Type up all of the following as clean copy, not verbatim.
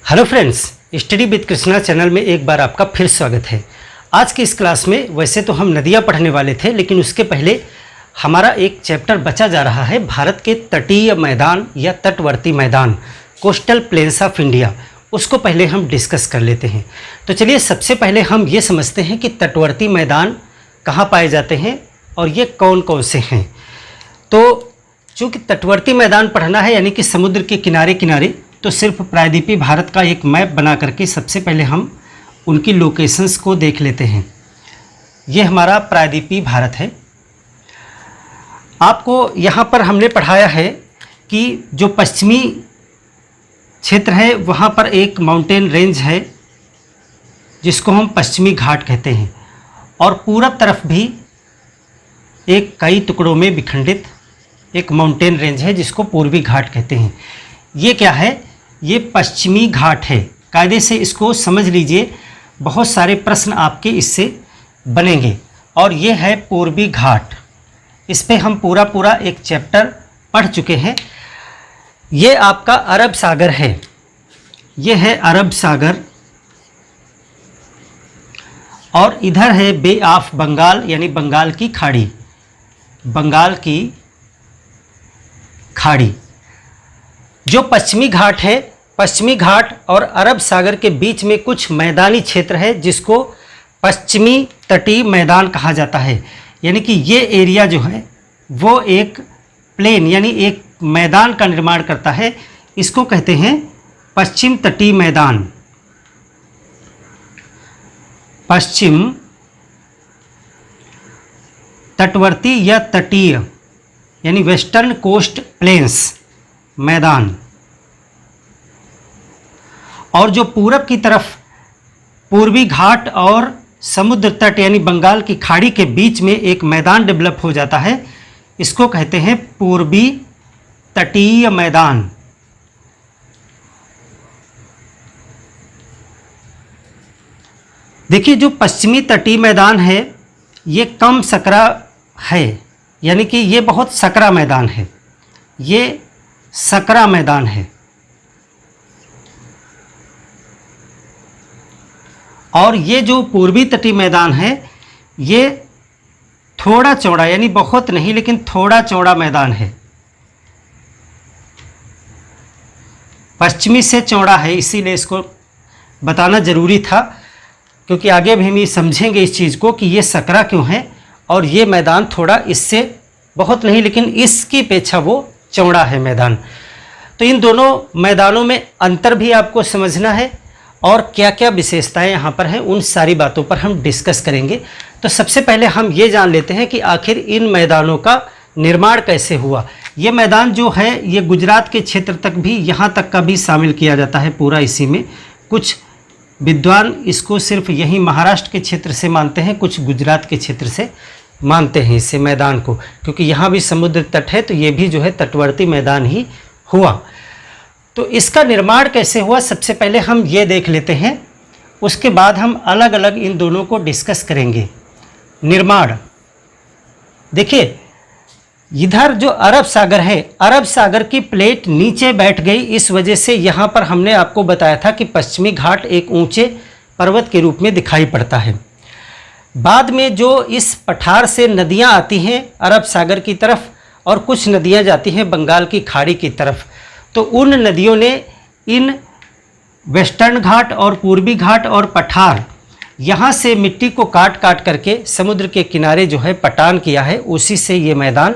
Hello friends, study with Krishna channel में एक बार आपका फिर स्वागत है। आज की इस क्लास में वैसे तो हम नदियाँ पढ़ने वाले थे, लेकिन उसके पहले हमारा एक चैप्टर बचा जा रहा है भारत के तटीय मैदान या तटवर्ती मैदान, कोस्टल प्लेन्स ऑफ इंडिया। उसको पहले हम डिस्कस कर लेते हैं। तो चलिए सबसे पहले हम ये समझते हैं कि तटवर्ती मैदान कहाँ पाए जाते हैं और ये कौन कौन से हैं। तो चूँकि तटवर्ती मैदान पढ़ना है यानी कि समुद्र के किनारे किनारे, तो सिर्फ प्रायद्वीपीय भारत का एक मैप बना करके सबसे पहले हम उनकी लोकेशंस को देख लेते हैं। ये हमारा प्रायद्वीपीय भारत है। आपको यहाँ पर हमने पढ़ाया है कि जो पश्चिमी क्षेत्र है वहाँ पर एक माउंटेन रेंज है जिसको हम पश्चिमी घाट कहते हैं, और पूरब तरफ भी एक कई टुकड़ों में विखंडित एक माउंटेन रेंज है जिसको पूर्वी घाट कहते हैं। ये क्या है? ये पश्चिमी घाट है। कायदे से इसको समझ लीजिए, बहुत सारे प्रश्न आपके इससे बनेंगे। और ये है पूर्वी घाट। इस पे हम पूरा एक चैप्टर पढ़ चुके हैं। ये आपका अरब सागर है। ये है अरब सागर, और इधर है बे ऑफ बंगाल यानी बंगाल की खाड़ी। बंगाल की खाड़ी जो पश्चिमी घाट है, पश्चिमी घाट और अरब सागर के बीच में कुछ मैदानी क्षेत्र है जिसको पश्चिमी तटीय मैदान कहा जाता है। यानी कि ये एरिया जो है वो एक प्लेन यानी एक मैदान का निर्माण करता है। इसको कहते हैं पश्चिम तटीय मैदान, पश्चिम तटवर्ती या तटीय यानी वेस्टर्न कोस्ट प्लेन्स मैदान। और जो पूरब की तरफ पूर्वी घाट और समुद्र तट यानी बंगाल की खाड़ी के बीच में एक मैदान डेवलप हो जाता है, इसको कहते हैं पूर्वी तटीय मैदान। देखिए, जो पश्चिमी तटीय मैदान है ये कम सकरा है, यानी कि ये बहुत सकरा मैदान है। ये सकरा मैदान है। और ये जो पूर्वी तटीय मैदान है ये थोड़ा चौड़ा, यानी बहुत नहीं लेकिन थोड़ा चौड़ा मैदान है। पश्चिमी से चौड़ा है, इसीलिए इसको बताना ज़रूरी था, क्योंकि आगे भी हम ये समझेंगे इस चीज़ को कि ये सकरा क्यों है। और ये मैदान थोड़ा इससे बहुत नहीं लेकिन इसकी अपेक्षा वो चौड़ा है मैदान। तो इन दोनों मैदानों में अंतर भी आपको समझना है और क्या क्या विशेषताएं यहाँ पर हैं, उन सारी बातों पर हम डिस्कस करेंगे। तो सबसे पहले हम ये जान लेते हैं कि आखिर इन मैदानों का निर्माण कैसे हुआ। ये मैदान जो है ये गुजरात के क्षेत्र तक भी, यहाँ तक का भी शामिल किया जाता है पूरा इसी में। कुछ विद्वान इसको सिर्फ यहीं महाराष्ट्र के क्षेत्र से मानते हैं, कुछ गुजरात के क्षेत्र से मानते हैं इसे मैदान को, क्योंकि यहाँ भी समुद्र तट है तो ये भी जो है तटवर्ती मैदान ही हुआ। तो इसका निर्माण कैसे हुआ सबसे पहले हम ये देख लेते हैं, उसके बाद हम अलग अलग इन दोनों को डिस्कस करेंगे। निर्माण देखिए, इधर जो अरब सागर है, अरब सागर की प्लेट नीचे बैठ गई, इस वजह से यहाँ पर हमने आपको बताया था कि पश्चिमी घाट एक ऊंचे पर्वत के रूप में दिखाई पड़ता है। बाद में जो इस पठार से नदियाँ आती हैं अरब सागर की तरफ और कुछ नदियाँ जाती हैं बंगाल की खाड़ी की तरफ, तो उन नदियों ने इन वेस्टर्न घाट और पूर्वी घाट और पठार यहाँ से मिट्टी को काट काट करके समुद्र के किनारे जो है पटान किया है, उसी से ये मैदान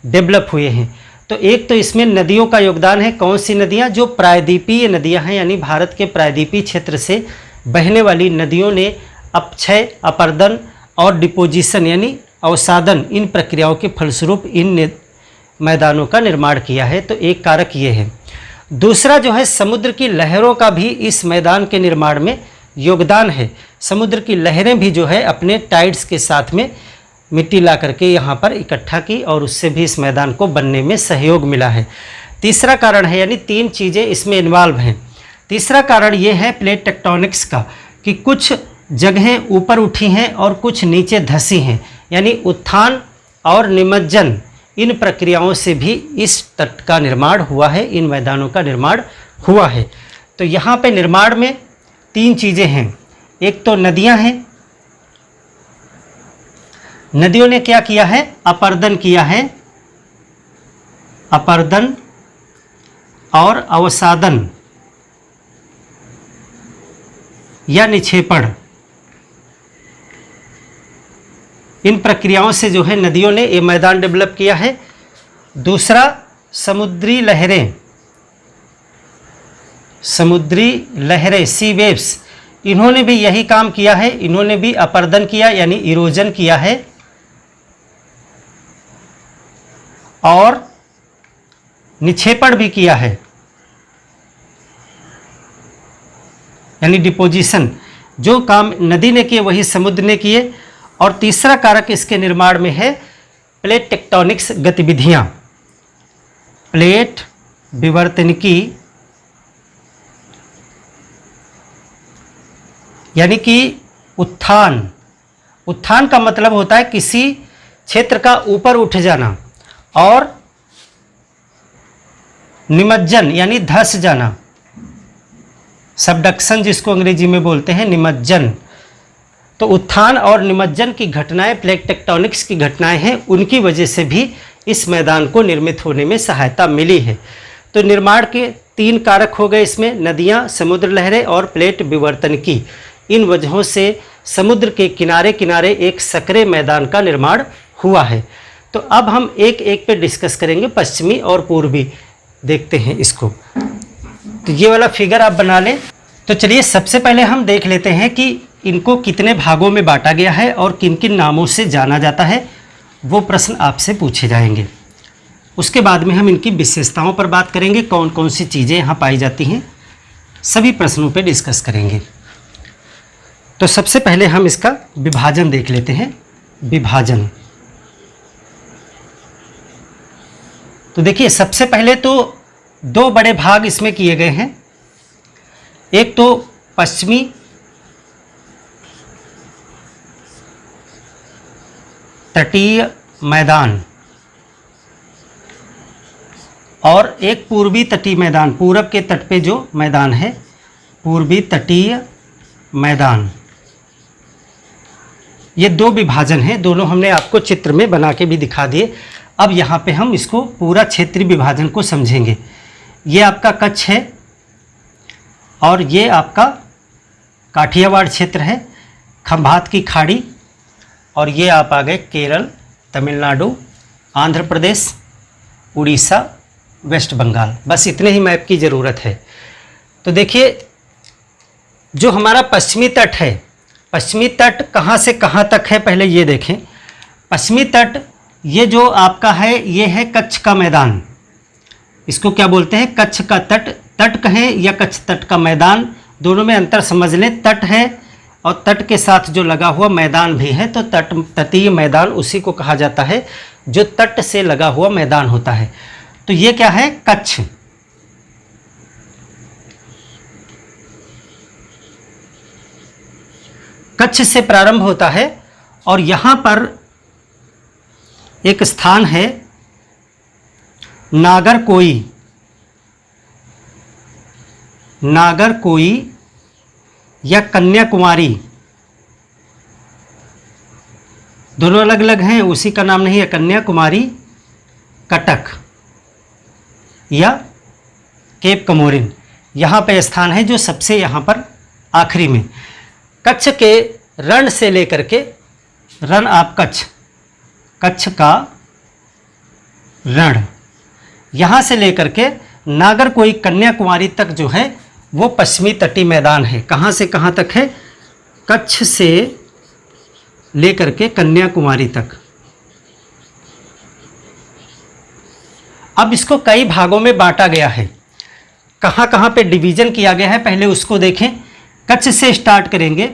डेवलप हुए हैं। तो एक तो इसमें नदियों का योगदान है। कौन सी नदियाँ? जो प्रायद्वीपीय नदियाँ हैं, यानी भारत के प्रायद्वीपीय क्षेत्र से बहने वाली नदियों ने अपक्षय, अपर्दन और डिपोजिशन यानी अवसादन, इन प्रक्रियाओं के फलस्वरूप इन मैदानों का निर्माण किया है। तो एक कारक ये है। दूसरा जो है, समुद्र की लहरों का भी इस मैदान के निर्माण में योगदान है। समुद्र की लहरें भी जो है अपने टाइड्स के साथ में मिट्टी ला करके यहाँ पर इकट्ठा की और उससे भी इस मैदान को बनने में सहयोग मिला है। तीसरा कारण है, यानी तीन चीज़ें इसमें इन्वॉल्व हैं। तीसरा कारण ये है प्लेट टेक्टोनिक्स का, कि कुछ जगहें ऊपर उठी हैं और कुछ नीचे धंसी हैं, यानी उत्थान और निमज्जन, इन प्रक्रियाओं से भी इस तट का निर्माण हुआ है, इन मैदानों का निर्माण हुआ है। तो यहाँ पे निर्माण में 3 चीज़ें हैं। एक तो नदियाँ हैं, नदियों ने क्या किया है, अपर्दन किया है, अपर्दन और अवसादन या निक्षेपण, इन प्रक्रियाओं से जो है नदियों ने ये मैदान डेवलप किया है। दूसरा, समुद्री लहरें, समुद्री लहरें, सी वेव्स, इन्होंने भी यही काम किया है, इन्होंने भी अपर्दन किया यानी इरोजन किया है और निक्षेपण भी किया है यानी डिपोजिशन। जो काम नदी ने किए वही समुद्र ने किए। और तीसरा कारक इसके निर्माण में है प्लेट टेक्टोनिक्स गतिविधियां, प्लेट विवर्तनिकी, यानी कि उत्थान। उत्थान का मतलब होता है किसी क्षेत्र का ऊपर उठ जाना, और निमज्जन यानी धंस जाना, सबडक्शन जिसको अंग्रेजी में बोलते हैं, निमज्जन। तो उत्थान और निमज्जन की घटनाएं, प्लेट टेक्टोनिक्स की घटनाएं हैं, उनकी वजह से भी इस मैदान को निर्मित होने में सहायता मिली है। तो निर्माण के 3 कारक हो गए इसमें, नदियां, समुद्र लहरें और प्लेट विवर्तनिकी। इन वजहों से समुद्र के किनारे किनारे एक संकरे मैदान का निर्माण हुआ है। तो अब हम एक एक पे डिस्कस करेंगे, पश्चिमी और पूर्वी देखते हैं इसको। तो ये वाला फिगर आप बना लें। तो चलिए सबसे पहले हम देख लेते हैं कि इनको कितने भागों में बांटा गया है और किन किन नामों से जाना जाता है, वो प्रश्न आपसे पूछे जाएंगे। उसके बाद में हम इनकी विशेषताओं पर बात करेंगे, कौन कौन सी चीज़ें यहाँ पाई जाती हैं, सभी प्रश्नों पे डिस्कस करेंगे। तो सबसे पहले हम इसका विभाजन देख लेते हैं। विभाजन, तो देखिए सबसे पहले तो 2 बड़े भाग इसमें किए गए हैं। एक तो पश्चिमी तटीय मैदान और एक पूर्वी तटीय मैदान, पूरब के तट पे जो मैदान है, पूर्वी तटीय मैदान। ये 2 विभाजन हैं, दोनों हमने आपको चित्र में बना के भी दिखा दिए। अब यहाँ पे हम इसको पूरा क्षेत्रीय विभाजन को समझेंगे। ये आपका कच्छ है और ये आपका काठियावाड़ क्षेत्र है, खंभात की खाड़ी, और ये आप आ गए केरल, तमिलनाडु, आंध्र प्रदेश, उड़ीसा, वेस्ट बंगाल। बस इतने ही मैप की ज़रूरत है। तो देखिए जो हमारा पश्चिमी तट है, पश्चिमी तट कहाँ से कहाँ तक है पहले ये देखें। पश्चिमी तट ये जो आपका है ये है कच्छ का मैदान, इसको क्या बोलते हैं, कच्छ का तट। तट कहें या कच्छ तट का मैदान, दोनों में अंतर समझ लें। तट है और तट के साथ जो लगा हुआ मैदान भी है, तो तटीय मैदान उसी को कहा जाता है जो तट से लगा हुआ मैदान होता है। तो ये क्या है, कच्छ। कच्छ से प्रारंभ होता है और यहाँ पर एक स्थान है नागरकोई, नागरकोई या कन्याकुमारी, दोनों अलग अलग हैं, उसी का नाम नहीं है। कन्याकुमारी, कटक या केप कमोरिन, यहाँ पे स्थान है जो सबसे यहाँ पर आखिरी में। कच्छ के रण से लेकर के, रण आप कच्छ, कच्छ का रण, यहाँ से लेकर के नागरकोई कन्याकुमारी तक जो है वो पश्चिमी तटीय मैदान है। कहाँ से कहाँ तक है, कच्छ से लेकर के कन्याकुमारी तक। अब इसको कई भागों में बांटा गया है, कहाँ कहाँ पे डिवीज़न किया गया है पहले उसको देखें। कच्छ से स्टार्ट करेंगे,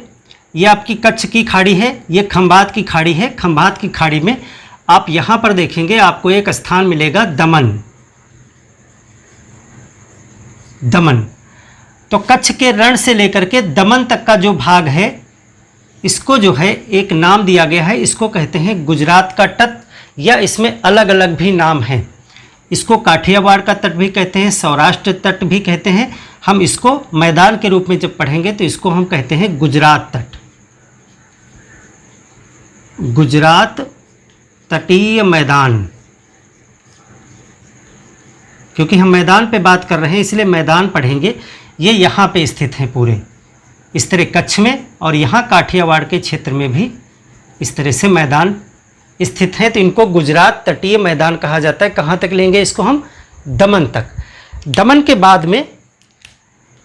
ये आपकी कच्छ की खाड़ी है, ये खंभात की खाड़ी है। खंभात की खाड़ी में आप यहाँ पर देखेंगे आपको एक स्थान मिलेगा दमन, दमन। तो कच्छ के रण से लेकर के दमन तक का जो भाग है, इसको जो है एक नाम दिया गया है, इसको कहते हैं गुजरात का तट, या इसमें अलग अलग भी नाम हैं। इसको काठियावाड़ का तट भी कहते हैं, सौराष्ट्र तट भी कहते हैं। हम इसको मैदान के रूप में जब पढ़ेंगे तो इसको हम कहते हैं गुजरात तट। गुजरात तटीय मैदान, क्योंकि हम मैदान पे बात कर रहे हैं इसलिए मैदान पढ़ेंगे। ये यहाँ पे स्थित हैं पूरे इस तरह कच्छ में, और यहाँ काठियावाड़ के क्षेत्र में भी इस तरह से मैदान स्थित हैं, तो इनको गुजरात तटीय मैदान कहा जाता है। कहाँ तक लेंगे इसको हम? दमन तक। दमन के बाद में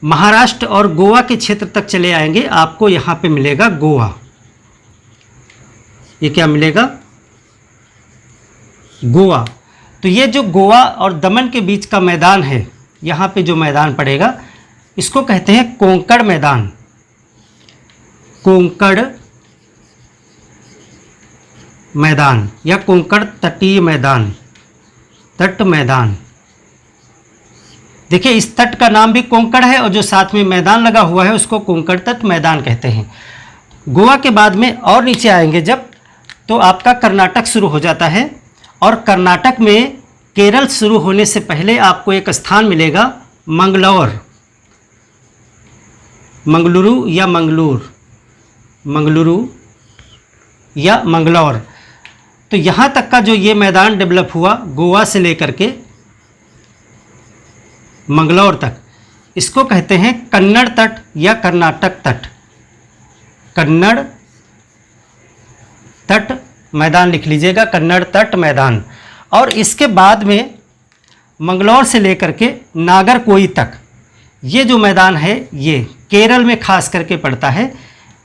महाराष्ट्र और गोवा के क्षेत्र तक चले आएंगे, आपको यहाँ पे मिलेगा गोवा। ये क्या मिलेगा? गोवा। तो ये जो गोवा और दमन के बीच का मैदान है, यहाँ पे जो मैदान पड़ेगा इसको कहते हैं कोंकण मैदान। कोंकण मैदान या कोंकण तटीय मैदान, तट मैदान। देखिए इस तट का नाम भी कोंकण है और जो साथ में मैदान लगा हुआ है उसको कोंकण तट मैदान कहते हैं। गोवा के बाद में और नीचे आएंगे जब, तो आपका कर्नाटक शुरू हो जाता है, और कर्नाटक में केरल शुरू होने से पहले आपको एक स्थान मिलेगा मंगलौर, मंगलुरु या मंगलूर, मंगलुरु या मंगलौर। तो यहाँ तक का जो ये मैदान डेवलप हुआ गोवा से लेकर के मंगलौर तक, इसको कहते हैं कन्नड़ तट या कर्नाटक तट। कन्नड़ तट मैदान लिख लीजिएगा, कन्नड़ तट मैदान। और इसके बाद में मंगलौर से लेकर के नागरकोई तक ये जो मैदान है ये केरल में खास करके पड़ता है,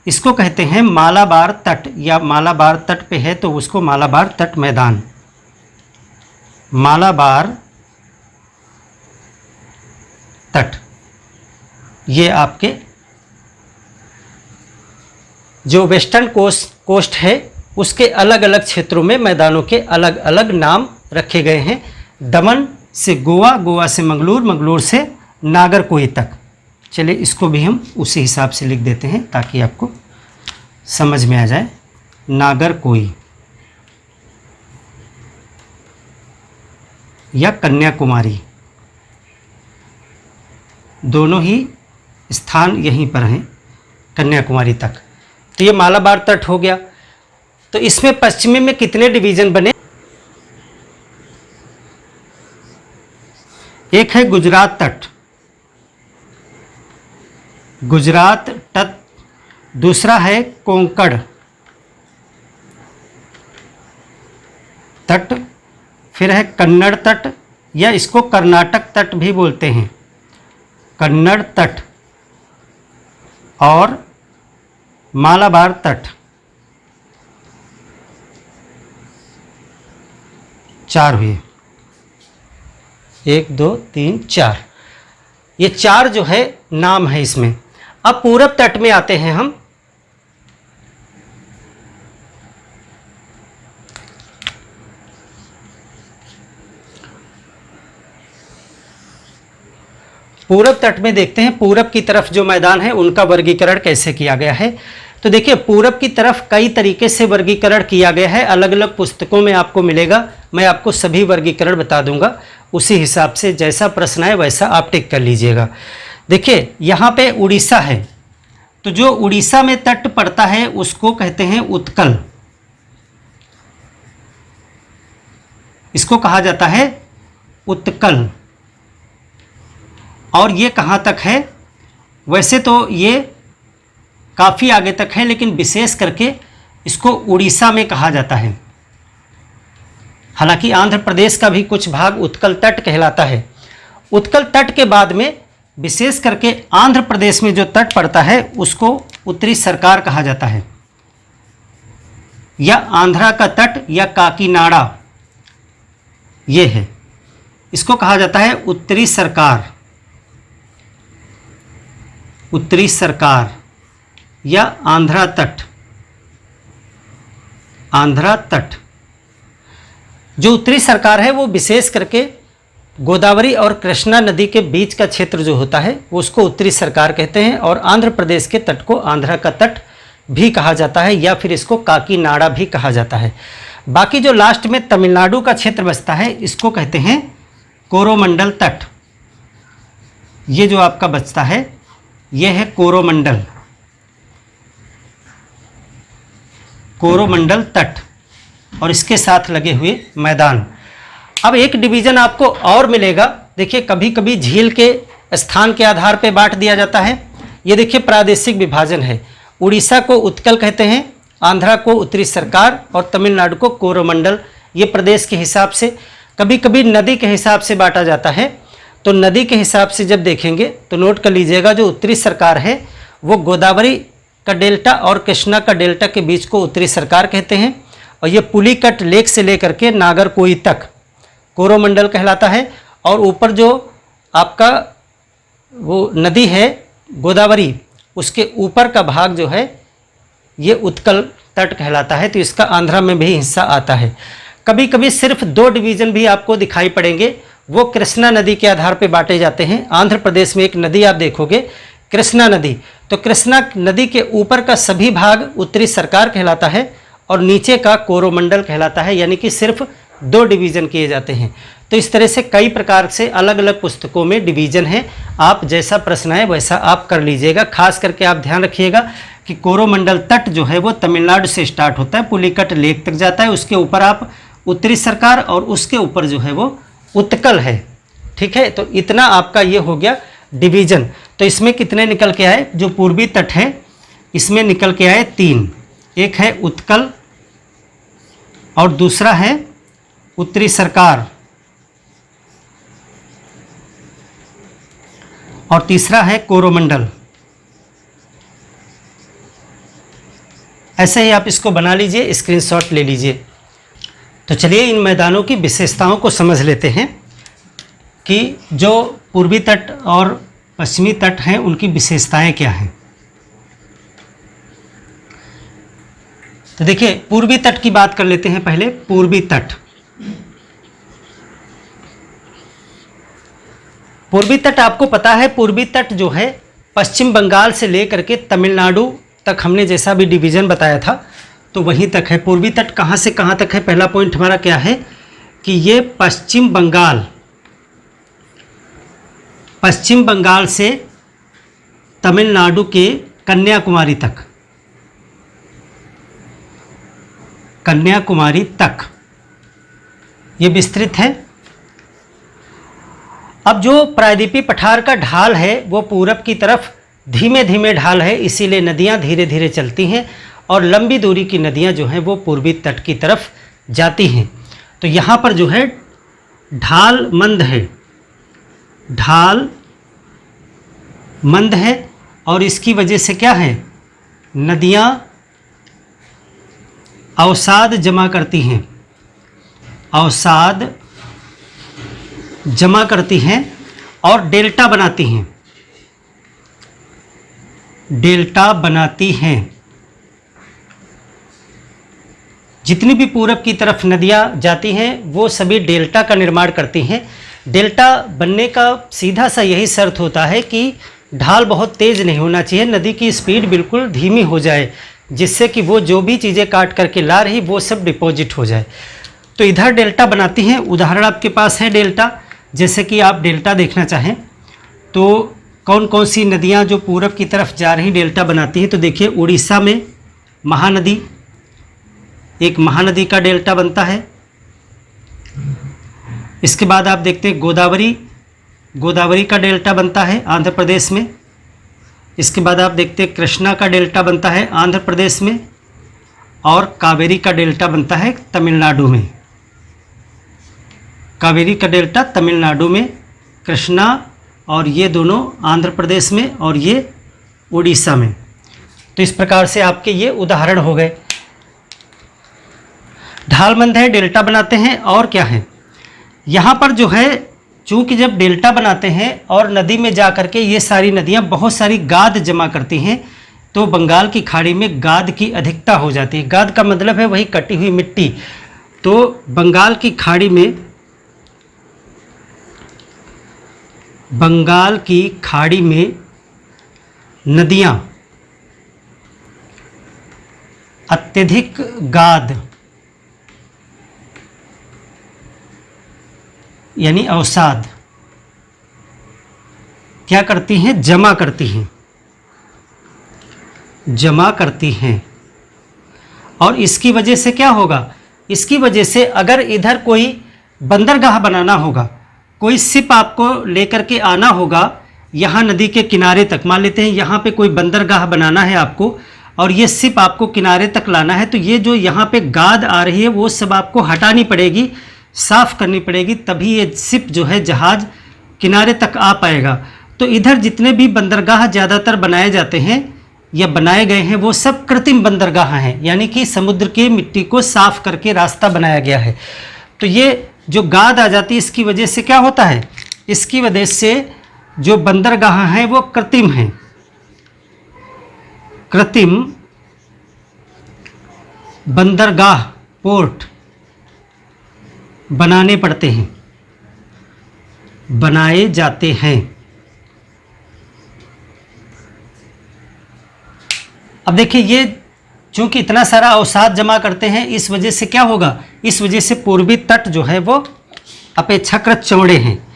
इसको कहते हैं मालाबार तट, या मालाबार तट पे है तो उसको मालाबार तट मैदान। मालाबार तट, ये आपके जो वेस्टर्न कोस्ट है उसके अलग अलग क्षेत्रों में मैदानों के अलग अलग नाम रखे गए हैं। दमन से गोवा, गोवा से मंगलूर, मंगलूर से नागरकोई तक। चलिए इसको भी हम उसी हिसाब से लिख देते हैं ताकि आपको समझ में आ जाए। नागरकोई या कन्याकुमारी, दोनों ही स्थान यहीं पर हैं कन्याकुमारी तक। तो ये मालाबार तट हो गया। तो इसमें पश्चिमी में कितने डिवीज़न बने? एक है गुजरात तट, गुजरात तट। दूसरा है कोंकण तट। फिर है कन्नड़ तट, या इसको कर्नाटक तट भी बोलते हैं, कन्नड़ तट। और मालाबार तट। 4 हुए, 1 2 3 4। ये 4 जो है नाम है इसमें। अब पूरब तट में आते हैं हम। पूरब तट में देखते हैं पूरब की तरफ जो मैदान है उनका वर्गीकरण कैसे किया गया है। तो देखिए पूरब की तरफ कई तरीके से वर्गीकरण किया गया है, अलग अलग पुस्तकों में आपको मिलेगा। मैं आपको सभी वर्गीकरण बता दूंगा, उसी हिसाब से जैसा प्रश्न है वैसा आप टिक कर लीजिएगा। देखिए यहाँ पे उड़ीसा है, तो जो उड़ीसा में तट पड़ता है उसको कहते हैं उत्कल, इसको कहा जाता है उत्कल। और ये कहाँ तक है? वैसे तो ये काफ़ी आगे तक है, लेकिन विशेष करके इसको उड़ीसा में कहा जाता है। हालांकि आंध्र प्रदेश का भी कुछ भाग उत्कल तट कहलाता है। उत्कल तट के बाद में विशेष करके आंध्र प्रदेश में जो तट पड़ता है उसको उत्तरी सरकार कहा जाता है, या आंध्रा का तट या काकीनाडा ये है, इसको कहा जाता है उत्तरी सरकार, उत्तरी सरकार या आंध्रा तट। आंध्रा तट जो उत्तरी सरकार है वो विशेष करके गोदावरी और कृष्णा नदी के बीच का क्षेत्र जो होता है वो उसको उत्तरी सरकार कहते हैं, और आंध्र प्रदेश के तट को आंध्रा का तट भी कहा जाता है, या फिर इसको काकीनाडा भी कहा जाता है। बाकी जो लास्ट में तमिलनाडु का क्षेत्र बसता है इसको कहते हैं कोरोमंडल तट, ये जो आपका बचता है ये है कोरोमंडल, कोरोमंडल तट और इसके साथ लगे हुए मैदान। अब एक डिवीज़न आपको और मिलेगा। देखिए कभी कभी झील के स्थान के आधार पर बांट दिया जाता है। ये देखिए प्रादेशिक विभाजन है। उड़ीसा को उत्कल कहते हैं, आंध्रा को उत्तरी सरकार और तमिलनाडु को कोरोमंडल। ये प्रदेश के हिसाब से। कभी कभी नदी के हिसाब से बांटा जाता है। तो नदी के हिसाब से जब देखेंगे तो नोट कर लीजिएगा, जो उत्तरी सरकार है वो गोदावरी का डेल्टा और कृष्णा का डेल्टा के बीच को उत्तरी सरकार कहते हैं, और ये पुलिकट लेक से लेकर के नागरकोई तक कोरोमंडल कहलाता है। और ऊपर जो आपका वो नदी है गोदावरी, उसके ऊपर का भाग जो है ये उत्कल तट कहलाता है। तो इसका आंध्रा में भी हिस्सा आता है। कभी कभी सिर्फ 2 डिवीज़न भी आपको दिखाई पड़ेंगे, वो कृष्णा नदी के आधार पर बांटे जाते हैं। आंध्र प्रदेश में एक नदी आप देखोगे कृष्णा नदी, तो कृष्णा नदी के ऊपर का सभी भाग उत्तरी सरकार कहलाता है और नीचे का कोरोमंडल कहलाता है, यानी कि सिर्फ 2 डिवीज़न किए जाते हैं। तो इस तरह से कई प्रकार से अलग अलग पुस्तकों में डिवीज़न है। आप जैसा प्रश्न है वैसा आप कर लीजिएगा। खास करके आप ध्यान रखिएगा कि कोरोमंडल तट जो है वो तमिलनाडु से स्टार्ट होता है, पुलिकट लेक तक जाता है, उसके ऊपर आप उत्तरी सरकार और उसके ऊपर जो है वो उत्कल है। ठीक है, तो इतना आपका ये हो गया डिवीज़न। तो इसमें कितने निकल के आए? जो पूर्वी तट है इसमें निकल के आए 3। एक है उत्कल और दूसरा है उत्तरी सरकार और तीसरा है कोरोमंडल। ऐसे ही आप इसको बना लीजिए, स्क्रीनशॉट ले लीजिए। तो चलिए इन मैदानों की विशेषताओं को समझ लेते हैं कि जो पूर्वी तट और पश्चिमी तट हैं उनकी विशेषताएं क्या हैं। तो देखिए पूर्वी तट की बात कर लेते हैं पहले। पूर्वी तट, पूर्वी तट आपको पता है, पूर्वी तट जो है पश्चिम बंगाल से लेकर के तमिलनाडु तक हमने जैसा भी डिवीज़न बताया था तो वहीं तक है। पूर्वी तट कहाँ से कहाँ तक है? पहला पॉइंट हमारा क्या है कि ये पश्चिम बंगाल से तमिलनाडु के कन्याकुमारी तक ये विस्तृत है। अब जो प्रायद्वीपीय पठार का ढाल है वो पूरब की तरफ धीमे धीमे ढाल है, इसीलिए नदियाँ धीरे धीरे चलती हैं और लंबी दूरी की नदियाँ जो हैं वो पूर्वी तट की तरफ जाती हैं। तो यहाँ पर जो है ढाल मंद है और इसकी वजह से क्या है, नदियाँ अवसाद जमा करती हैं और डेल्टा बनाती हैं। जितनी भी पूरब की तरफ नदियाँ जाती हैं वो सभी डेल्टा का निर्माण करती हैं। डेल्टा बनने का सीधा सा यही शर्त होता है कि ढाल बहुत तेज़ नहीं होना चाहिए, नदी की स्पीड बिल्कुल धीमी हो जाए, जिससे कि वो जो भी चीज़ें काट करके ला रही वो सब डिपॉजिट हो जाए। तो इधर डेल्टा बनाती हैं। उदाहरण आपके पास है डेल्टा, जैसे कि आप डेल्टा देखना चाहें तो कौन कौन सी नदियाँ जो पूरब की तरफ जा रही डेल्टा बनाती हैं। तो देखिए उड़ीसा में महानदी, एक महानदी का डेल्टा बनता है। इसके बाद आप देखते हैं गोदावरी का डेल्टा बनता है आंध्र प्रदेश में। इसके बाद आप देखते हैं कृष्णा का डेल्टा बनता है आंध्र प्रदेश में और कावेरी का डेल्टा बनता है तमिलनाडु में। कावेरी का डेल्टा तमिलनाडु में, कृष्णा और ये दोनों आंध्र प्रदेश में और ये उड़ीसा में। तो इस प्रकार से आपके ये उदाहरण हो गए। ढालमंद है, डेल्टा बनाते हैं और क्या है यहाँ पर जो है, चूँकि जब डेल्टा बनाते हैं और नदी में जा कर के ये सारी नदियाँ बहुत सारी गाद जमा करती हैं तो बंगाल की खाड़ी में गाद की अधिकता हो जाती है। गाद का मतलब है वही कटी हुई मिट्टी। तो बंगाल की खाड़ी में नदियाँ अत्यधिक गाद यानी अवसाद क्या करती हैं, जमा करती हैं, जमा करती हैं। और इसकी वजह से क्या होगा, इसकी वजह से अगर इधर कोई बंदरगाह बनाना होगा, कोई शिप आपको लेकर के आना होगा यहाँ नदी के किनारे तक, मान लेते हैं यहाँ पे कोई बंदरगाह बनाना है आपको और ये शिप आपको किनारे तक लाना है, तो ये जो यहाँ पे गाद आ रही है वो सब आपको हटानी पड़ेगी, साफ़ करनी पड़ेगी, तभी ये शिप जो है जहाज़ किनारे तक आ पाएगा। तो इधर जितने भी बंदरगाह ज़्यादातर बनाए जाते हैं या बनाए गए हैं वो सब कृत्रिम बंदरगाह हैं, यानी कि समुद्र की मिट्टी को साफ़ करके रास्ता बनाया गया है। तो ये जो गाद आ जाती है इसकी वजह से क्या होता है, इसकी वजह से जो बंदरगाह हैं वो कृत्रिम हैं, कृत्रिम बंदरगाह पोर्ट बनाने पड़ते हैं, बनाए जाते हैं। अब देखिए ये चूंकि इतना सारा अवसाद जमा करते हैं, इस वजह से क्या होगा, इस वजह से पूर्वी तट जो है वो अपेक्षाकृत चौड़े हैं,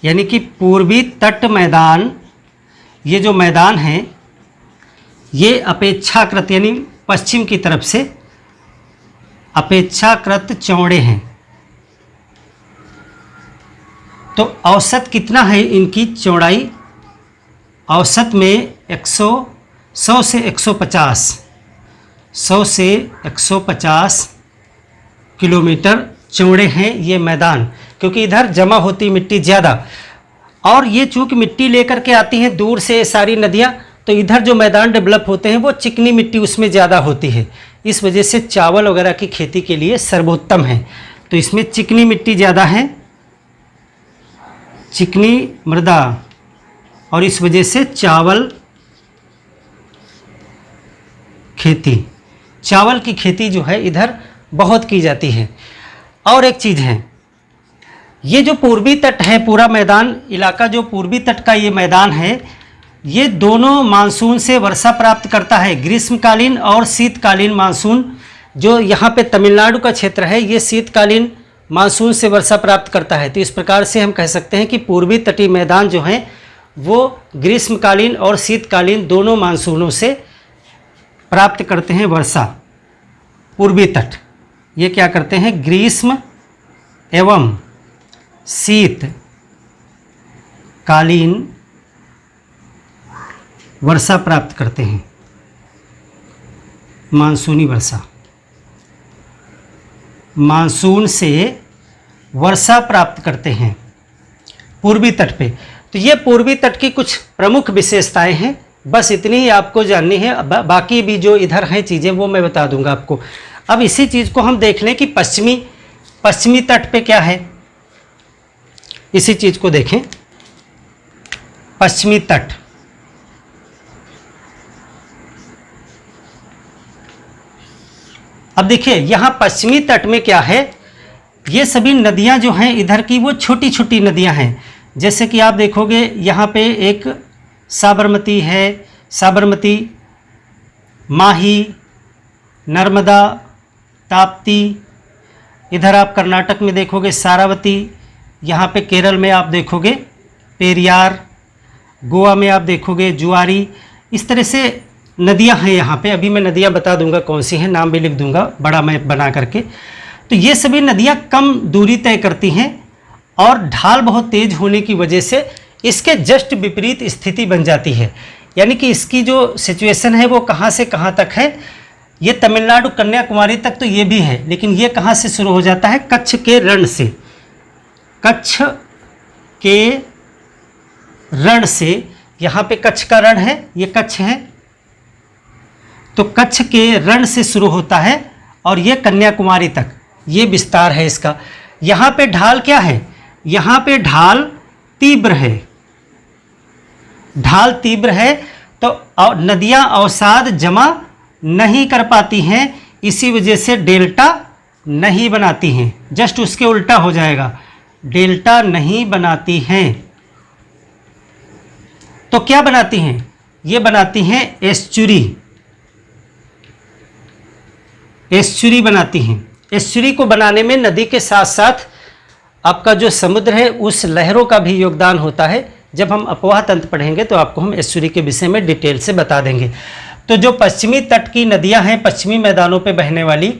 यानी कि पूर्वी तट मैदान, ये जो मैदान हैं ये अपेक्षाकृत यानी पश्चिम की तरफ से अपेक्षाकृत चौड़े हैं। तो औसत कितना है इनकी चौड़ाई, औसत में 100 से 150 किलोमीटर चौड़े हैं ये मैदान, क्योंकि इधर जमा होती मिट्टी ज़्यादा, और ये चूँकि मिट्टी लेकर के आती हैं दूर से सारी नदियाँ, तो इधर जो मैदान डेवलप होते हैं वो चिकनी मिट्टी उसमें ज़्यादा होती है, इस वजह से चावल वगैरह की खेती के लिए सर्वोत्तम है। तो इसमें चिकनी मिट्टी ज़्यादा है, चिकनी मृदा, और इस वजह से चावल खेती, चावल की खेती जो है इधर बहुत की जाती है। और एक चीज़ है, ये जो पूर्वी तट है, पूरा मैदान इलाका जो पूर्वी तट का ये मैदान है, ये दोनों मानसून से वर्षा प्राप्त करता है, ग्रीष्मकालीन और शीतकालीन मानसून। जो यहाँ पे तमिलनाडु का क्षेत्र है ये शीतकालीन मानसून से वर्षा प्राप्त करता है। तो इस प्रकार से हम कह सकते हैं कि पूर्वी तटीय मैदान जो हैं वो ग्रीष्मकालीन और शीतकालीन दोनों मानसूनों से प्राप्त करते हैं वर्षा। पूर्वी तट ये क्या करते हैं, ग्रीष्म एवं शीतकालीन वर्षा प्राप्त करते हैं, मानसूनी वर्षा, मानसून से वर्षा प्राप्त करते हैं पूर्वी तट पे। तो ये पूर्वी तट की कुछ प्रमुख विशेषताएं हैं, बस इतनी ही आपको जाननी है, बाकी भी जो इधर हैं चीज़ें वो मैं बता दूंगा आपको। अब इसी चीज़ को हम देख लें कि पश्चिमी तट पे क्या है, इसी चीज़ को देखें। पश्चिमी तट, अब देखिए यहाँ पश्चिमी तट में क्या है, ये सभी नदियाँ जो हैं इधर की वो छोटी छोटी नदियाँ हैं। जैसे कि आप देखोगे यहाँ पे एक साबरमती है, साबरमती, माही, नर्मदा, ताप्ती, इधर आप कर्नाटक में देखोगे सारावती, यहाँ पे केरल में आप देखोगे पेरियार, गोवा में आप देखोगे जुआरी। इस तरह से नदियाँ हैं यहाँ पे, अभी मैं नदियाँ बता दूंगा कौन सी हैं, नाम भी लिख दूंगा बड़ा मैप बना करके। तो ये सभी नदियाँ कम दूरी तय करती हैं और ढाल बहुत तेज होने की वजह से इसके जस्ट विपरीत स्थिति बन जाती है। यानी कि इसकी जो सिचुएशन है वो कहाँ से कहाँ तक है, ये तमिलनाडु कन्याकुमारी तक तो ये भी है, लेकिन ये कहाँ से शुरू हो जाता है, कच्छ के रण से, कच्छ के रण से। यहाँ पे कच्छ का रण है, ये कच्छ है, तो कच्छ के रण से शुरू होता है और ये कन्याकुमारी तक ये विस्तार है इसका। यहाँ पे ढाल क्या है, यहाँ पे ढाल तीव्र है, ढाल तीव्र है, तो नदियाँ अवसाद जमा नहीं कर पाती हैं, इसी वजह से डेल्टा नहीं बनाती हैं। जस्ट उसके उल्टा हो जाएगा, डेल्टा नहीं बनाती हैं। तो क्या बनाती हैं, ये बनाती हैं एस्चुरी, एस्चुरी बनाती हैं। एस्चुरी को बनाने में नदी के साथ साथ आपका जो समुद्र है उस लहरों का भी योगदान होता है, जब हम अपवाह तंत्र पढ़ेंगे तो आपको हम एस्चुरी के विषय में डिटेल से बता देंगे। तो जो पश्चिमी तट की नदियां हैं, पश्चिमी मैदानों पे बहने वाली,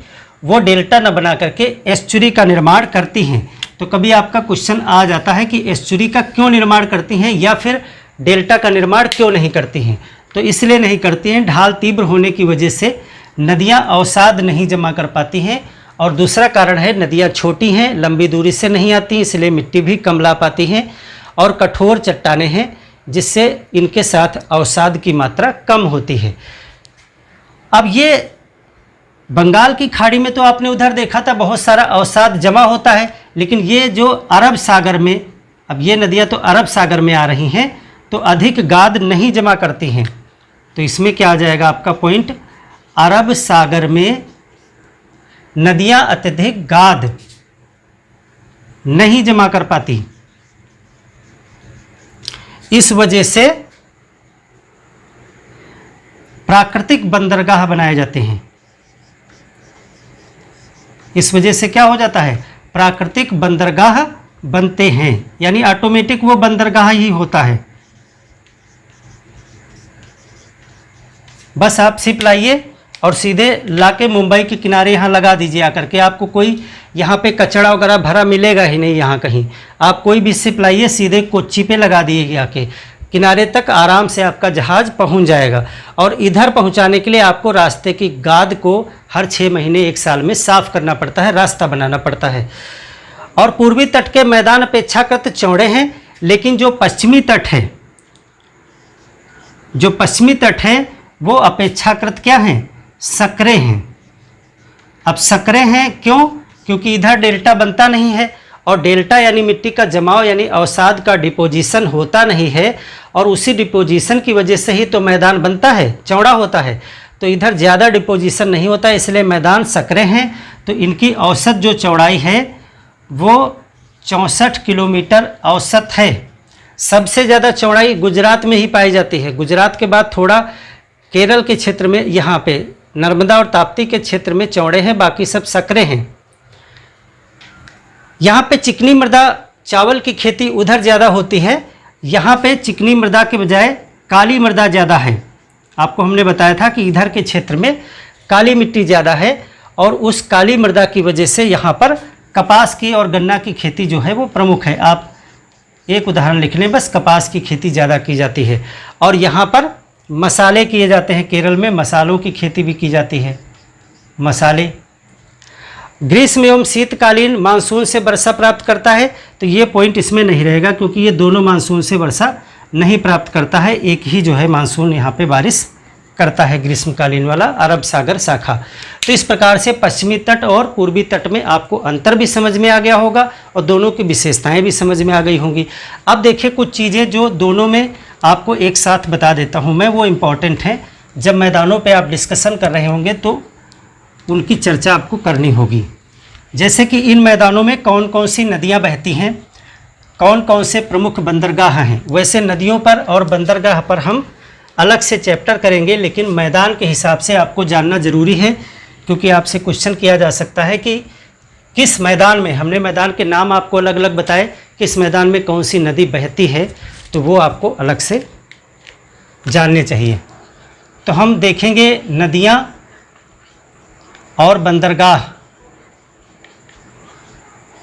वो डेल्टा न बना करके एस्चुरी का निर्माण करती हैं। तो कभी आपका क्वेश्चन आ जाता है कि एस्चुरी का क्यों निर्माण करती हैं या फिर डेल्टा का निर्माण क्यों नहीं करती हैं। तो इसलिए नहीं करती हैं, ढाल तीव्र होने की वजह से नदियां अवसाद नहीं जमा कर पाती हैं, और दूसरा कारण है नदियां छोटी हैं, लंबी दूरी से नहीं आती, इसलिए मिट्टी भी कम ला पाती हैं, और कठोर चट्टानें हैं जिससे इनके साथ अवसाद की मात्रा कम होती है। अब ये बंगाल की खाड़ी में तो आपने उधर देखा था बहुत सारा अवसाद जमा होता है, लेकिन ये जो अरब सागर में, अब ये नदियां तो अरब सागर में आ रही हैं तो अधिक गाद नहीं जमा करती हैं। तो इसमें क्या आ जाएगा आपका पॉइंट, अरब सागर में नदियां अत्यधिक गाद नहीं जमा कर पाती, इस वजह से प्राकृतिक बंदरगाह बनाए जाते हैं। इस वजह से क्या हो जाता है, प्राकृतिक बंदरगाह बनते हैं, यानी ऑटोमेटिक वो बंदरगाह ही होता है। बस आप शिप लाइए और सीधे लाके मुंबई के किनारे यहाँ लगा दीजिए आकर के, आपको कोई यहाँ पे कचरा वगैरह भरा मिलेगा ही नहीं यहाँ कहीं। आप कोई भी शिप लाइए, सीधे कोच्चि पे लगा दिए आके, किनारे तक आराम से आपका जहाज़ पहुँच जाएगा। और इधर पहुँचाने के लिए आपको रास्ते की गाद को हर 6 महीने 1 साल में साफ़ करना पड़ता है, रास्ता बनाना पड़ता है। और पूर्वी तट के मैदान अपेक्षाकृत चौड़े हैं, लेकिन जो पश्चिमी तट है, जो पश्चिमी तट है वो अपेक्षाकृत क्या हैं, सकरे हैं। अब सकरे हैं क्यों, क्योंकि इधर डेल्टा बनता नहीं है, और डेल्टा यानी मिट्टी का जमाव यानी अवसाद का डिपोजिशन होता नहीं है, और उसी डिपोजिशन की वजह से ही तो मैदान बनता है, चौड़ा होता है। तो इधर ज़्यादा डिपोजिशन नहीं होता, इसलिए मैदान सकरे हैं। तो इनकी औसत जो चौड़ाई है वो 64 किलोमीटर औसत है। सबसे ज़्यादा चौड़ाई गुजरात में ही पाई जाती है, गुजरात के बाद थोड़ा केरल के क्षेत्र में, यहाँ पे नर्मदा और ताप्ती के क्षेत्र में चौड़े हैं, बाकी सब सकरे हैं। यहाँ पे चिकनी मृदा चावल की खेती उधर ज़्यादा होती है, यहाँ पे चिकनी मृदा के बजाय काली मृदा ज़्यादा है। आपको हमने बताया था कि इधर के क्षेत्र में काली मिट्टी ज़्यादा है, और उस काली मृदा की वजह से यहाँ पर कपास की और गन्ना की खेती जो है वो प्रमुख है। आप एक उदाहरण लिख लें बस, कपास की खेती ज़्यादा की जाती है, और यहाँ पर मसाले किए जाते हैं। केरल में मसालों की खेती भी की जाती है, मसाले। ग्रीष्म एवं शीतकालीन मानसून से वर्षा प्राप्त करता है, तो ये पॉइंट इसमें नहीं रहेगा क्योंकि ये दोनों मानसून से वर्षा नहीं प्राप्त करता है, एक ही जो है मानसून यहाँ पे बारिश करता है, ग्रीष्मकालीन वाला अरब सागर शाखा। तो इस प्रकार से पश्चिमी तट और पूर्वी तट में आपको अंतर भी समझ में आ गया होगा और दोनों की विशेषताएं भी समझ में आ गई होंगी। अब देखिए कुछ चीज़ें जो दोनों में आपको एक साथ बता देता हूं मैं, वो इम्पॉर्टेंट हैं। जब मैदानों पे आप डिस्कशन कर रहे होंगे तो उनकी चर्चा आपको करनी होगी। जैसे कि इन मैदानों में कौन कौन सी नदियां बहती हैं, कौन कौन से प्रमुख बंदरगाह हैं। वैसे नदियों पर और बंदरगाह पर हम अलग से चैप्टर करेंगे, लेकिन मैदान के हिसाब से आपको जानना ज़रूरी है, क्योंकि आपसे क्वेश्चन किया जा सकता है कि किस मैदान में, हमने मैदान के नाम आपको अलग अलग बताए, किस मैदान में कौन सी नदी बहती है, तो वो आपको अलग से जानने चाहिए। तो हम देखेंगे नदियाँ और बंदरगाह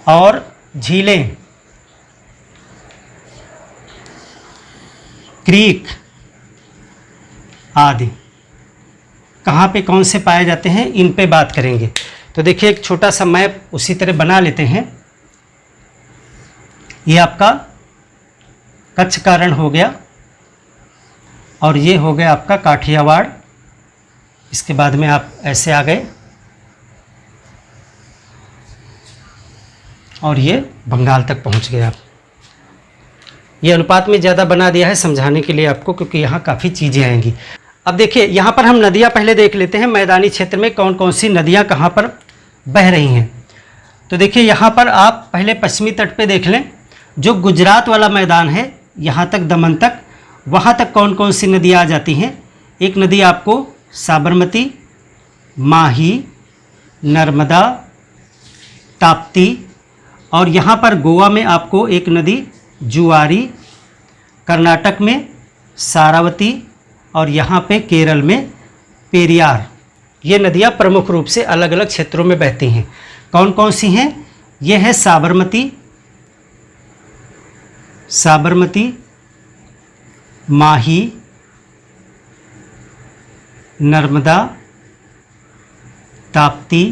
और झीलें, क्रीक आदि कहाँ पे कौन से पाए जाते हैं, इन पे बात करेंगे। तो देखिए एक छोटा सा मैप उसी तरह बना लेते हैं। ये आपका कच्छ का रण हो गया, और ये हो गया आपका काठियावाड़। इसके बाद में आप ऐसे आ गए, और ये बंगाल तक पहुंच गए आप। ये अनुपात में ज़्यादा बना दिया है समझाने के लिए आपको, क्योंकि यहाँ काफ़ी चीज़ें आएंगी। अब देखिए यहाँ पर हम नदियाँ पहले देख लेते हैं, मैदानी क्षेत्र में कौन कौन सी नदियाँ कहाँ पर बह रही हैं। तो देखिए यहाँ पर आप पहले पश्चिमी तट पे देख लें, जो गुजरात वाला मैदान है यहाँ तक दमन तक, वहाँ तक कौन कौन सी नदियाँ आ जाती हैं। एक नदी आपको साबरमती, माही, नर्मदा, ताप्ती, और यहाँ पर गोवा में आपको एक नदी जुआरी, कर्नाटक में सारावती और यहाँ पे केरल में पेरियार। ये नदियाँ प्रमुख रूप से अलग अलग क्षेत्रों में बहती हैं। कौन कौन सी हैं? ये है साबरमती, माही, नर्मदा, ताप्ती,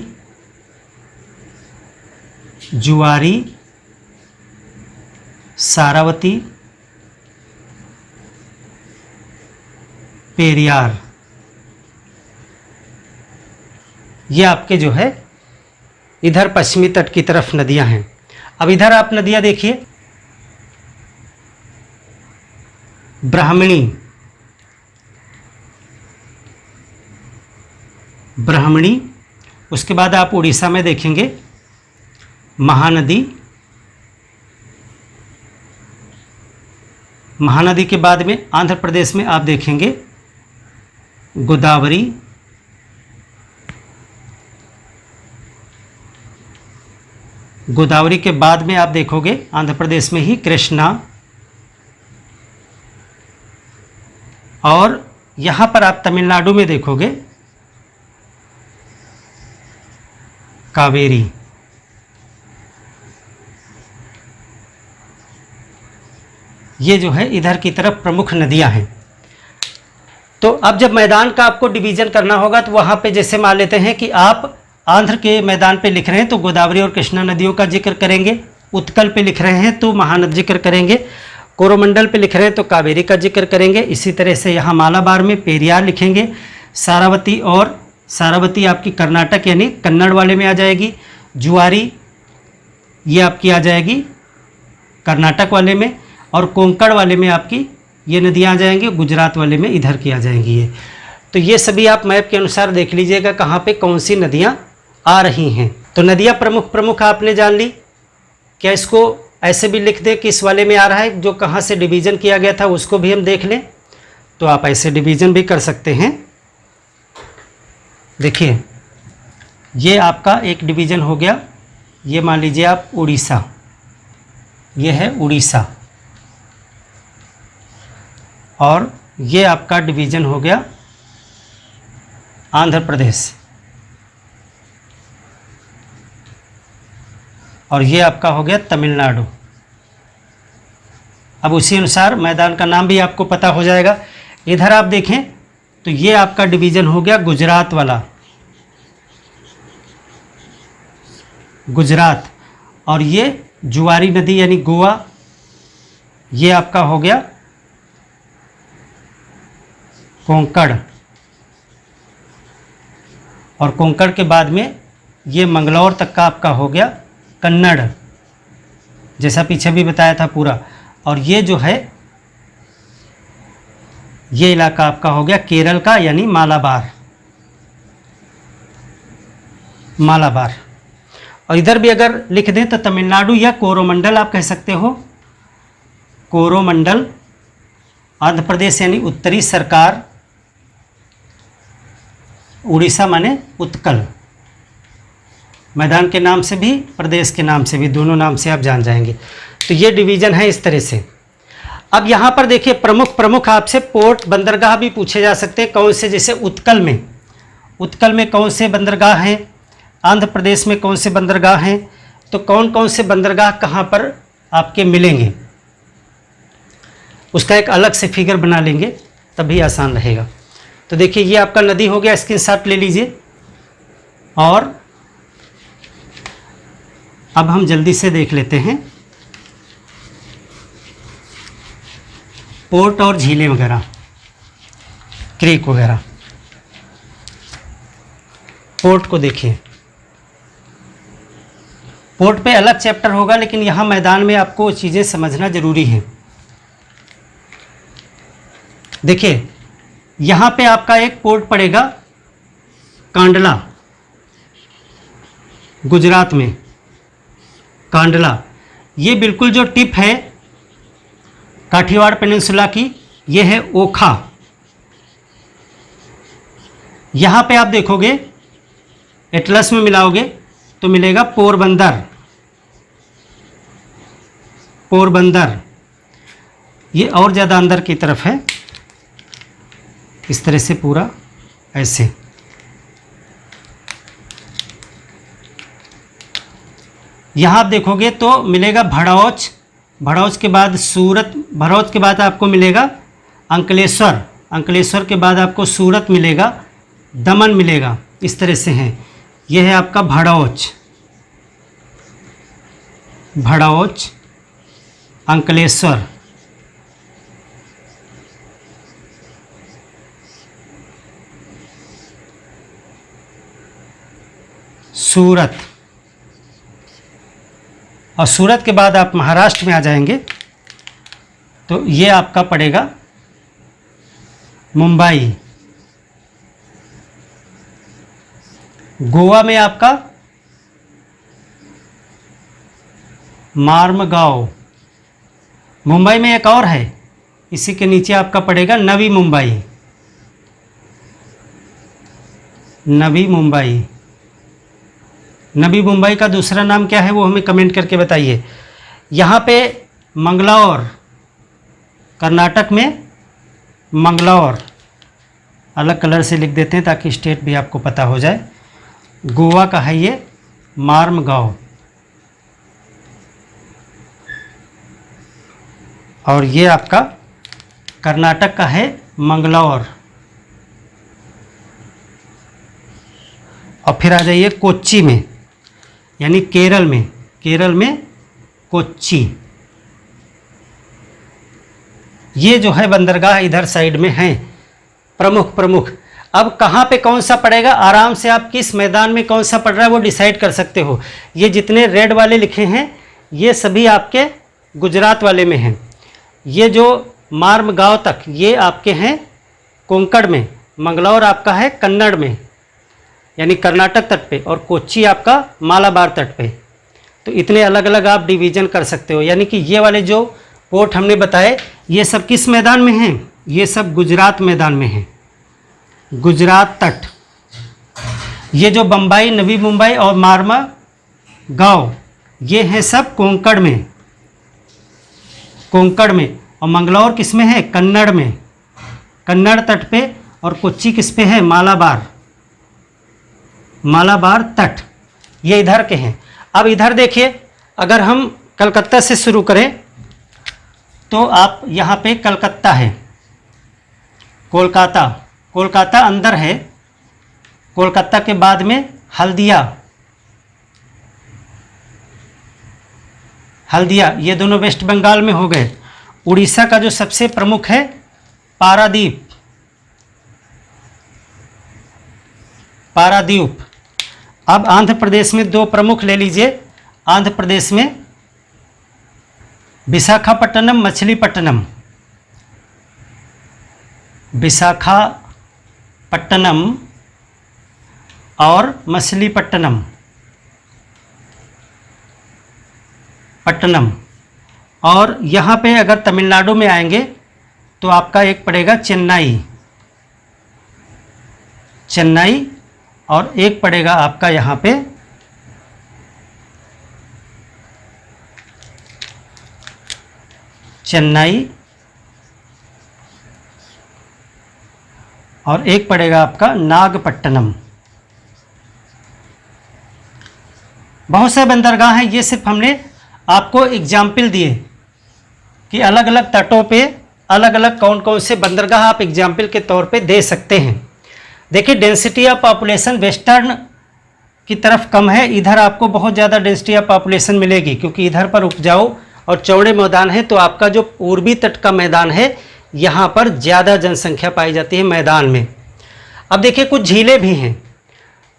जुआरी, सारावती, पेरियार। ये आपके जो है इधर पश्चिमी तट की तरफ नदियां हैं। अब इधर आप नदियां देखिए, ब्राह्मणी, उसके बाद आप उड़ीसा में देखेंगे महानदी, महानदी के बाद में आंध्र प्रदेश में आप देखेंगे गोदावरी, गोदावरी के बाद में आप देखोगे आंध्र प्रदेश में ही कृष्णा, और यहाँ पर आप तमिलनाडु में देखोगे कावेरी। ये जो है इधर की तरफ प्रमुख नदियां हैं। तो अब जब मैदान का आपको डिवीज़न करना होगा तो वहाँ पे जैसे मान लेते हैं कि आप आंध्र के मैदान पे लिख रहे हैं तो गोदावरी और कृष्णा नदियों का जिक्र करेंगे, उत्कल पे लिख रहे हैं तो महानदी जिक्र करेंगे, कोरोमंडल पे लिख रहे हैं तो कावेरी का जिक्र करेंगे। इसी तरह से यहाँ मालाबार में पेरियार लिखेंगे, सारावती, और सारावती आपकी कर्नाटक यानी कन्नड़ वाले में आ जाएगी, जुआरी ये आपकी आ जाएगी कर्नाटक वाले में, और कोंकण वाले में आपकी ये नदियाँ आ जाएंगी, गुजरात वाले में इधर की आ जाएंगी ये। तो ये सभी आप मैप के अनुसार देख लीजिएगा कहाँ पे कौन सी नदियाँ आ रही हैं। तो नदियाँ प्रमुख आपने जान ली। क्या इसको ऐसे भी लिख दें कि इस वाले में आ रहा है, जो कहाँ से डिवीज़न किया गया था उसको भी हम देख लें, तो आप ऐसे डिवीज़न भी कर सकते हैं। देखिए ये आपका एक डिवीज़न हो गया, ये मान लीजिए आप उड़ीसा, ये है उड़ीसा, और ये आपका डिवीज़न हो गया आंध्र प्रदेश, और ये आपका हो गया तमिलनाडु। अब उसी अनुसार मैदान का नाम भी आपको पता हो जाएगा। इधर आप देखें तो ये आपका डिवीज़न हो गया गुजरात वाला, गुजरात, और ये जुआरी नदी यानी गोवा, ये आपका हो गया कोंकण, और कोंकण के बाद में ये मंगलौर तक का आपका हो गया कन्नड़, जैसा पीछे भी बताया था पूरा। और ये जो है ये इलाका आपका हो गया केरल का यानी मालाबार, मालाबार। और इधर भी अगर लिख दें तो तमिलनाडु या कोरोमंडल आप कह सकते हो, कोरोमंडल। आंध्र प्रदेश यानी उत्तरी सरकार, उड़ीसा माने उत्कल। मैदान के नाम से भी प्रदेश के नाम से भी, दोनों नाम से आप जान जाएंगे। तो ये डिवीज़न है इस तरह से। अब यहाँ पर देखिए प्रमुख आपसे पोर्ट बंदरगाह भी पूछे जा सकते हैं। कौन से, जैसे उत्कल में कौन से बंदरगाह हैं, आंध्र प्रदेश में कौन से बंदरगाह हैं, तो कौन कौन से बंदरगाह कहाँ पर आपके मिलेंगे, उसका एक अलग से फिगर बना लेंगे तभी आसान रहेगा। तो देखिए ये आपका नदी हो गया, स्क्रीनशॉट ले लीजिए। और अब हम जल्दी से देख लेते हैं पोर्ट और झीलें वगैरह, क्रीक वगैरह। पोर्ट को देखिए, पोर्ट पे अलग चैप्टर होगा, लेकिन यहाँ मैदान में आपको चीज़ें समझना ज़रूरी है। देखिए यहाँ पे आपका एक पोर्ट पड़ेगा कांडला, गुजरात में कांडला। ये बिल्कुल जो टिप है काठियावाड़ पेनिनसुला की, ये है ओखा। यहाँ पे आप देखोगे एटलस में मिलाओगे तो मिलेगा पोरबंदर, पोरबंदर। ये और ज़्यादा अंदर की तरफ है, इस तरह से पूरा ऐसे। यहाँ आप देखोगे तो मिलेगा भड़ौच, भड़ौच के बाद सूरत, भड़ौच के बाद आपको मिलेगा अंकलेश्वर, अंकलेश्वर के बाद आपको सूरत मिलेगा, दमन मिलेगा, इस तरह से हैं। यह है आपका भड़ौच, भड़ौच, अंकलेश्वर, सूरत, और सूरत के बाद आप महाराष्ट्र में आ जाएंगे तो ये आपका पड़ेगा मुंबई। गोवा में आपका मार्मगांव। मुंबई में एक और है, इसी के नीचे आपका पड़ेगा नवी मुंबई, नवी मुंबई। नवी मुंबई का दूसरा नाम क्या है वो हमें कमेंट करके बताइए। यहाँ पे मंगलौर, कर्नाटक में मंगलौर, अलग कलर से लिख देते हैं ताकि स्टेट भी आपको पता हो जाए। गोवा का है ये मार्मगांव, और ये आपका कर्नाटक का है मंगलौर। और फिर आ जाइए कोच्चि में, यानी केरल में, केरल में कोच्चि। ये जो है बंदरगाह इधर साइड में हैं प्रमुख प्रमुख। अब कहाँ पे कौन सा पड़ेगा, आराम से आप किस मैदान में कौन सा पड़ रहा है वो डिसाइड कर सकते हो। ये जितने रेड वाले लिखे हैं ये सभी आपके गुजरात वाले में हैं। ये जो मार्मगांव तक ये आपके हैं कोंकण में, मंगलौर आपका है कन्नड़ में यानी कर्नाटक तट पे, और कोच्चि आपका मालाबार तट पे। तो इतने अलग अलग आप डिवीज़न कर सकते हो। यानी कि ये वाले जो पोर्ट हमने बताए ये सब किस मैदान में हैं, ये सब गुजरात मैदान में हैं, गुजरात तट। ये जो बम्बई, नवी मुंबई और मार्मगांव ये हैं सब कोंकण में, कोंकण में। और मंगलौर किस में है, कन्नड़ में, कन्नड़ तट पे। और कोच्चि किस पे है, मालाबार, मालाबार तट। ये इधर के हैं। अब इधर देखिए, अगर हम कलकत्ता से शुरू करें तो आप यहाँ पे कलकत्ता है, कोलकाता, कोलकाता अंदर है। कोलकाता के बाद में हल्दिया, हल्दिया, ये दोनों वेस्ट बंगाल में हो गए। उड़ीसा का जो सबसे प्रमुख है पारादीप, पारादीप। अब आंध्र प्रदेश में दो प्रमुख ले लीजिए। आंध्र प्रदेश में विशाखापट्टनम, मछलीपट्टनम, विशाखापट्टनम और मछलीपट्टनम, पट्टनम। और यहाँ पे अगर तमिलनाडु में आएंगे तो आपका एक पड़ेगा चेन्नई, चेन्नई, और एक पड़ेगा आपका यहाँ पे चेन्नई, और एक पड़ेगा आपका नागपट्टनम। बहुत से बंदरगाह हैं, ये सिर्फ हमने आपको एग्जाम्पल दिए कि अलग अलग तटों पे अलग अलग कौन कौन से बंदरगाह आप एग्जाम्पल के तौर पे दे सकते हैं। देखिए डेंसिटी ऑफ पॉपुलेशन वेस्टर्न की तरफ कम है, इधर आपको बहुत ज़्यादा डेंसिटी ऑफ पॉपुलेशन मिलेगी क्योंकि इधर पर उपजाऊ और चौड़े मैदान है। तो आपका जो पूर्वी तट का मैदान है यहाँ पर ज़्यादा जनसंख्या पाई जाती है मैदान में। अब देखिए कुछ झीलें भी हैं,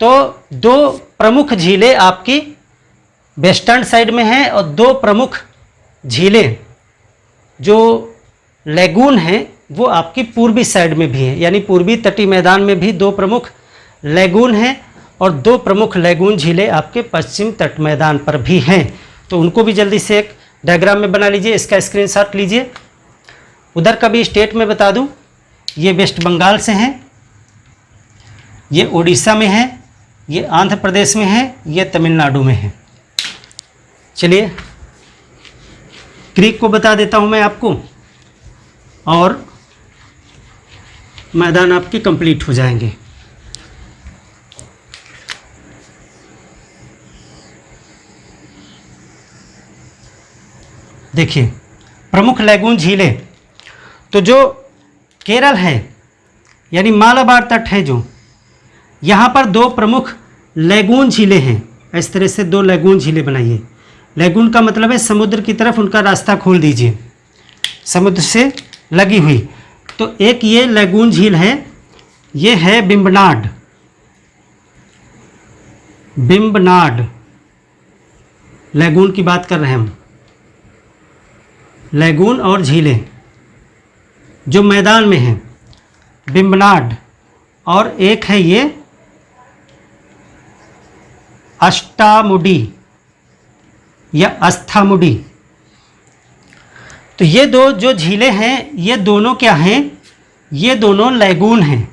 तो दो प्रमुख झीलें आपकी वेस्टर्न साइड में हैं और दो प्रमुख झीलें जो लेगून हैं वो आपकी पूर्वी साइड में भी हैं। यानी पूर्वी तटीय मैदान में भी दो प्रमुख लेगून हैं और दो प्रमुख लेगून झीलें आपके पश्चिम तट मैदान पर भी हैं। तो उनको भी जल्दी से एक डायग्राम में बना लीजिए, इसका स्क्रीनशॉट लीजिए। उधर का भी स्टेट में बता दूं, ये वेस्ट बंगाल से हैं, ये उड़ीसा में है, ये आंध्र प्रदेश में है, ये तमिलनाडु में है। चलिए क्रीक को बता देता हूं मैं आपको। और मैदान आपके कंप्लीट हो जाएंगे। देखिए प्रमुख लैगून झीलें, तो जो केरल है यानी मालाबार तट है, जो यहाँ पर 2 प्रमुख लैगून झीलें हैं। इस तरह से 2 लैगून झीलें बनाइए। लैगून का मतलब है समुद्र की तरफ उनका रास्ता खोल दीजिए, समुद्र से लगी हुई। तो एक ये लैगून झील है, ये है बिम्बनाड। बिम्बनाड लैगून की बात कर रहे हैं हम। लैगून और झीलें जो मैदान में हैं, बिम्बनाड। और एक है ये अष्टामुडी या अस्थामुडी। तो ये 2 जो झीलें हैं, ये दोनों क्या हैं? ये दोनों लैगून हैं,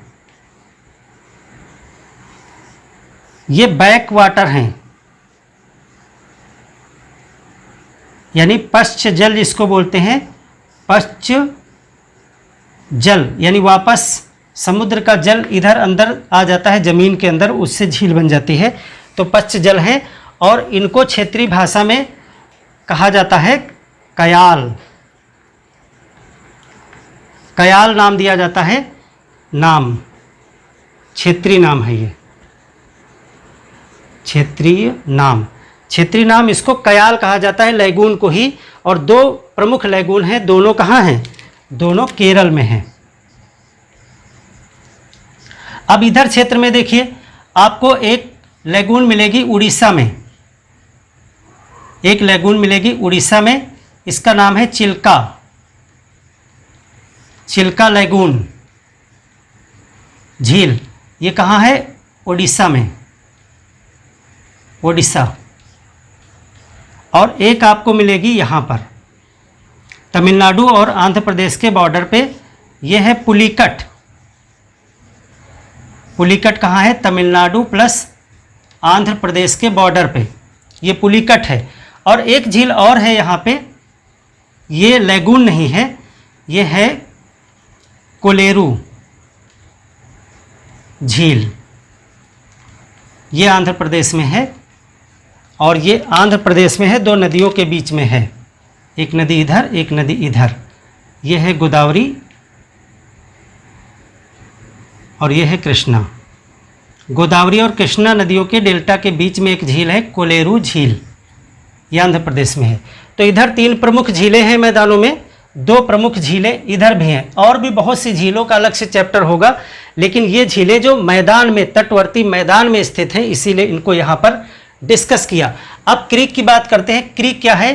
ये बैक वाटर हैं, यानी पश्च जल जिसको बोलते हैं। पश्च जल यानी वापस समुद्र का जल इधर अंदर आ जाता है ज़मीन के अंदर, उससे झील बन जाती है। तो पश्च जल है और इनको क्षेत्रीय भाषा में कहा जाता है कयाल। कयाल नाम दिया जाता है, नाम क्षेत्रीय नाम है ये, क्षेत्रीय नाम। क्षेत्रीय नाम इसको कयाल कहा जाता है, लैगून को ही। और 2 प्रमुख लैगून हैं, दोनों कहाँ हैं? दोनों केरल में हैं। अब इधर क्षेत्र में देखिए, आपको एक लैगून मिलेगी उड़ीसा में, एक लैगून मिलेगी उड़ीसा में, इसका नाम है चिल्का, चिल्का लैगून झील। ये कहाँ है? उड़ीसा में, ओडिशा। और एक आपको मिलेगी यहाँ पर तमिलनाडु और आंध्र प्रदेश के बॉर्डर पे, ये है पुलिकट। पुलिकट कहाँ है? तमिलनाडु प्लस आंध्र प्रदेश के बॉर्डर पे ये पुलिकट है। और एक झील और है यहाँ पे, ये लैगून नहीं है, ये है कोलेरू झील, ये आंध्र प्रदेश में है। और ये आंध्र प्रदेश में है, 2 नदियों के बीच में है, एक नदी इधर एक नदी इधर। ये है गोदावरी और ये है कृष्णा। गोदावरी और कृष्णा नदियों के डेल्टा के बीच में एक झील है कोलेरू झील, ये आंध्र प्रदेश में है। तो इधर 3 प्रमुख झीलें हैं मैदानों में, 2 प्रमुख झीलें इधर भी हैं। और भी बहुत सी झीलों का अलग से चैप्टर होगा, लेकिन ये झीलें जो मैदान में, तटवर्ती मैदान में स्थित हैं, इसीलिए इनको यहाँ पर डिस्कस किया। अब क्रीक की बात करते हैं। क्रीक क्या है?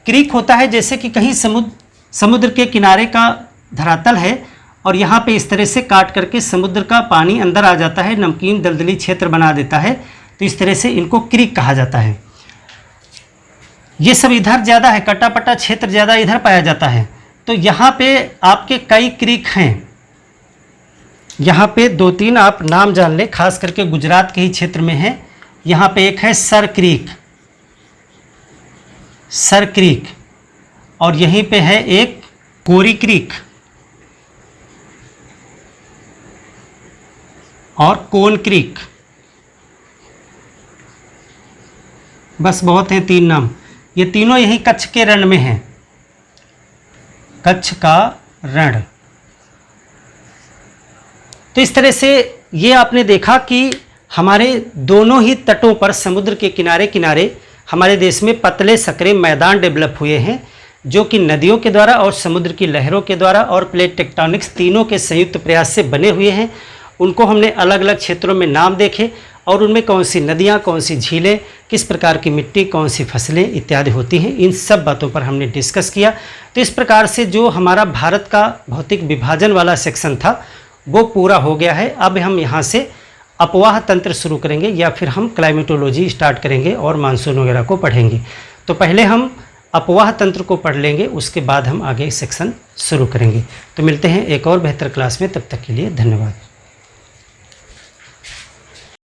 क्रीक होता है जैसे कि कहीं समुद्र के किनारे का धरातल है और यहाँ पे इस तरह से काट करके समुद्र का पानी अंदर आ जाता है, नमकीन दलदली क्षेत्र बना देता है, तो इस तरह से इनको क्रीक कहा जाता है। ये सब इधर ज़्यादा है, कटापटा क्षेत्र ज़्यादा इधर पाया जाता है। तो यहाँ पे आपके कई क्रीक हैं, यहाँ पे 2-3 आप नाम जान लें, खास करके गुजरात के ही क्षेत्र में है। यहाँ पे एक है सर क्रीक, सर क्रीक, और यहीं पे है एक कोरी क्रीक और कोन क्रीक। बस बहुत हैं 3 नाम। ये तीनों यहीं कच्छ के रण में हैं, कच्छ का रण। तो इस तरह से ये आपने देखा कि हमारे दोनों ही तटों पर समुद्र के किनारे किनारे हमारे देश में पतले सकरे मैदान डेवलप हुए हैं, जो कि नदियों के द्वारा और समुद्र की लहरों के द्वारा और प्लेट टेक्टोनिक्स तीनों के संयुक्त प्रयास से बने हुए हैं। उनको हमने अलग अलग क्षेत्रों में नाम देखे और उनमें कौन सी नदियाँ, कौन सी झीलें, किस प्रकार की मिट्टी, कौन सी फसलें इत्यादि होती हैं, इन सब बातों पर हमने डिस्कस किया। तो इस प्रकार से जो हमारा भारत का भौतिक विभाजन वाला सेक्शन था वो पूरा हो गया है। अब हम यहाँ से अपवाह तंत्र शुरू करेंगे या फिर हम क्लाइमेटोलॉजी स्टार्ट करेंगे और मानसून वगैरह को पढ़ेंगे। तो पहले हम अपवाह तंत्र को पढ़ लेंगे, उसके बाद हम आगे सेक्शन शुरू करेंगे। तो मिलते हैं एक और बेहतर क्लास में, तब तक के लिए धन्यवाद।